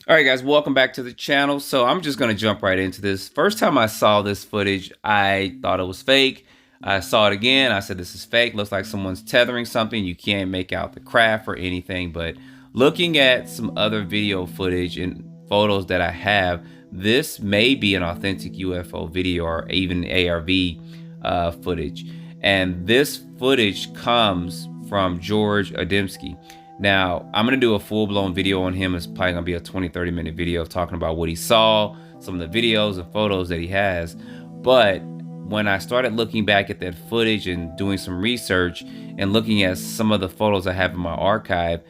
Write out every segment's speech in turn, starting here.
All right, guys, welcome back to the channel. So I'm just going to jump right into this. First time I saw this footage, I thought it was fake. I saw it again. I said, this is fake. Looks like someone's tethering something. You can't make out the craft or anything. But looking at some other video footage and photos that I have, this may be an authentic UFO video or even ARV footage. And this footage comes from George Adamski. Now, I'm going to do a full-blown video on him. It's probably going to be a 20-30 minute video talking about what he saw, some of the videos and photos that he has. But when I started looking back at that footage and doing some research and looking at some of the photos I have in my archive,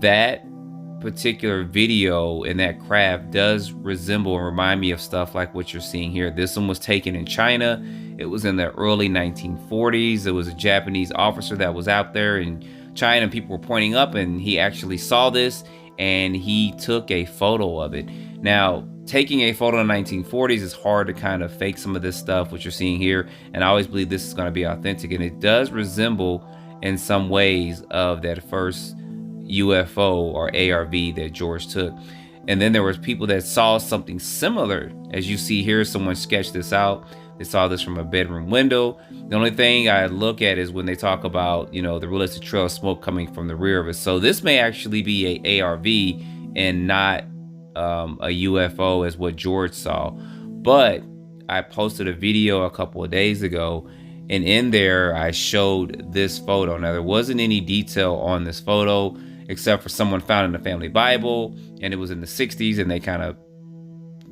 that particular video and that craft does resemble and remind me of stuff like what you're seeing here. This one was taken in China. It was in the early 1940s. It was a Japanese officer that was out there in China, and people were pointing up, and he actually saw this and he took a photo of it. Now, taking a photo in the 1940s is hard to kind of fake some of this stuff, what you're seeing here, and I always believe this is going to be authentic, and it does resemble in some ways of that first UFO or ARV that George took. And then there was people that saw something similar. As you see here, someone sketched this out. They saw this from a bedroom window. The only thing I look at is when they talk about, you know, the realistic trail of smoke coming from the rear of it. So this may actually be a ARV and not a UFO as what George saw. But I posted a video a couple of days ago, and in there I showed this photo. Now, there wasn't any detail on this photo except for someone found in the family Bible, and it was in the 60s, and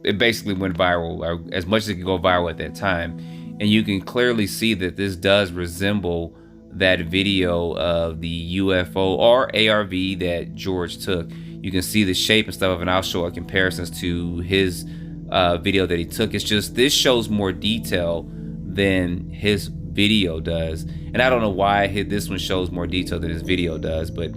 it basically went viral, or as much as it could go viral at that time. And you can clearly see that this does resemble that video of the UFO or ARV that George took. You can see the shape and stuff of it, and I'll show comparisons to his video that he took. It's just this shows more detail than his video does. And I don't know why this one shows more detail than his video does, but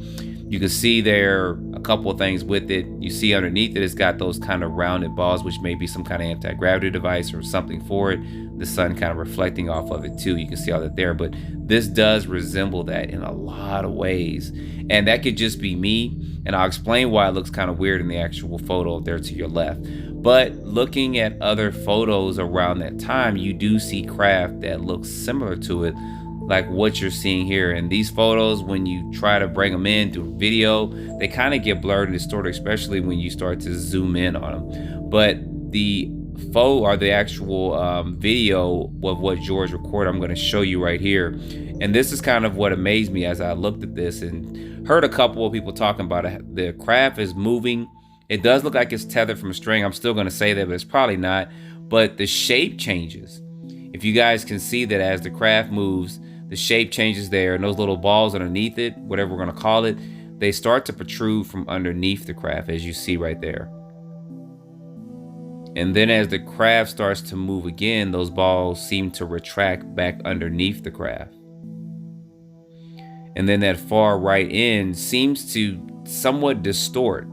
you can see there a couple of things with it. You see underneath it, it's got those kind of rounded balls, which may be some kind of anti-gravity device or something for it. The sun kind of reflecting off of it too. You can see all that there, but this does resemble that in a lot of ways. And that could just be me, and I'll explain why it looks kind of weird in the actual photo there to your left. But looking at other photos around that time, you do see craft that looks similar to it, like what you're seeing here. And these photos, when you try to bring them in through video, they kind of get blurred and distorted, especially when you start to zoom in on them. But the photo or the actual video of what George recorded, I'm going to show you right here. And this is kind of what amazed me as I looked at this and heard a couple of people talking about it. The craft is moving. It does look like it's tethered from a string. I'm still going to say that, but it's probably not. But the shape changes. If you guys can see that as the craft moves, the shape changes there, and those little balls underneath it, whatever we're going to call it, they start to protrude from underneath the craft, as you see right there. And then as the craft starts to move again, those balls seem to retract back underneath the craft. And then that far right end seems to somewhat distort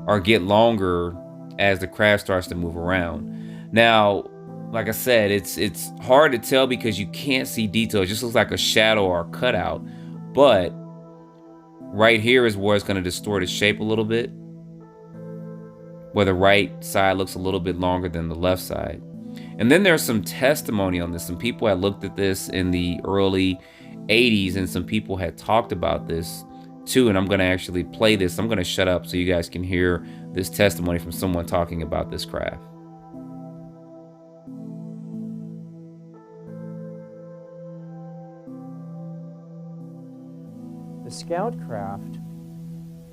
or get longer as the craft starts to move around. Now, like I said, it's hard to tell because you can't see detail. It just looks like a shadow or a cutout. But right here is where it's going to distort its shape a little bit, where the right side looks a little bit longer than the left side. And then there's some testimony on this. Some people had looked at this in the early 80s, and some people had talked about this too. And I'm going to actually play this. I'm going to shut up so you guys can hear this testimony from someone talking about this craft. The scout craft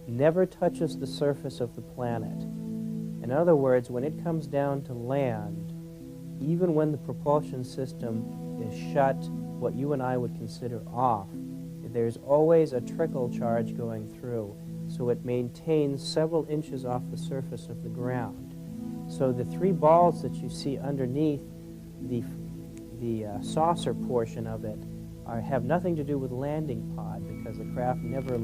never touches the surface of the planet. In other words, when it comes down to land, even when the propulsion system is shut, what you and I would consider off, there's always a trickle charge going through, so it maintains several inches off the surface of the ground. So the three balls that you see underneath the saucer portion of it have nothing to do with landing pod, because the craft never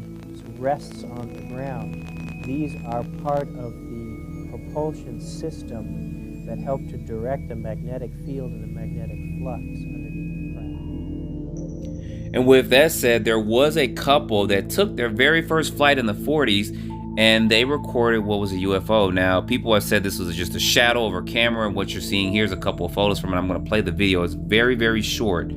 rests on the ground. These are part of the propulsion system that help to direct the magnetic field and the magnetic flux underneath the craft. And with that said, there was a couple that took their very first flight in the 40s and they recorded what was a UFO. Now, people have said this was just a shadow over camera, and what you're seeing here's a couple of photos from it. I'm going to play the video. It's very, very short,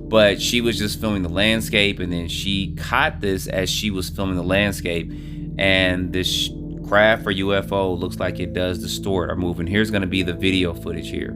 but she was just filming the landscape, and then she caught this as she was filming the landscape, and this craft or UFO looks like it does distort or move. And here's going to be the video footage here.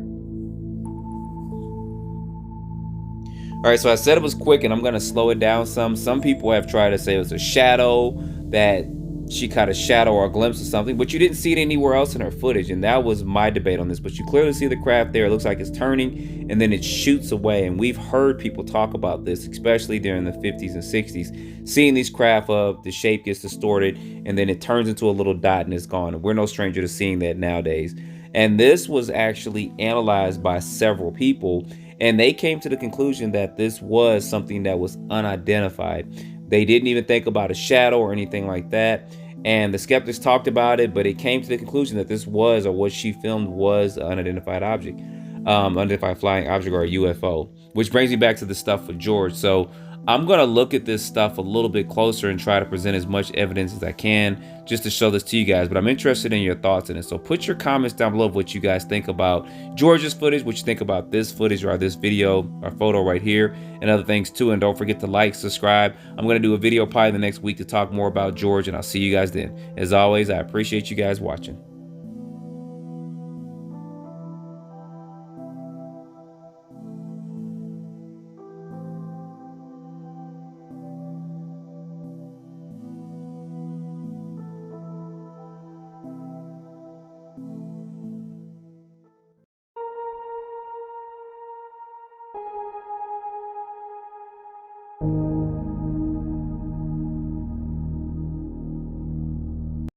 All right, so I said it was quick, and I'm going to slow it down some. Some people have tried to say it was a shadow, that she caught a shadow or a glimpse of something, but you didn't see it anywhere else in her footage, and that was my debate on this. But you clearly see the craft there. It looks like it's turning, and then it shoots away, and we've heard people talk about this, especially during the 50s and 60s, seeing these craft up, the shape gets distorted, and then it turns into a little dot and it's gone, and we're no stranger to seeing that nowadays. And this was actually analyzed by several people, and they came to the conclusion that this was something that was unidentified. They didn't even think about a shadow or anything like that. And the skeptics talked about it, but it came to the conclusion that this was, or what she filmed was, an unidentified object, unidentified flying object, or a UFO. Which brings me back to the stuff with George. So I'm going to look at this stuff a little bit closer and try to present as much evidence as I can just to show this to you guys. But I'm interested in your thoughts on it. So put your comments down below of what you guys think about George's footage, what you think about this footage or this video or photo right here, and other things too. And don't forget to like, subscribe. I'm going to do a video probably the next week to talk more about George, and I'll see you guys then. As always, I appreciate you guys watching.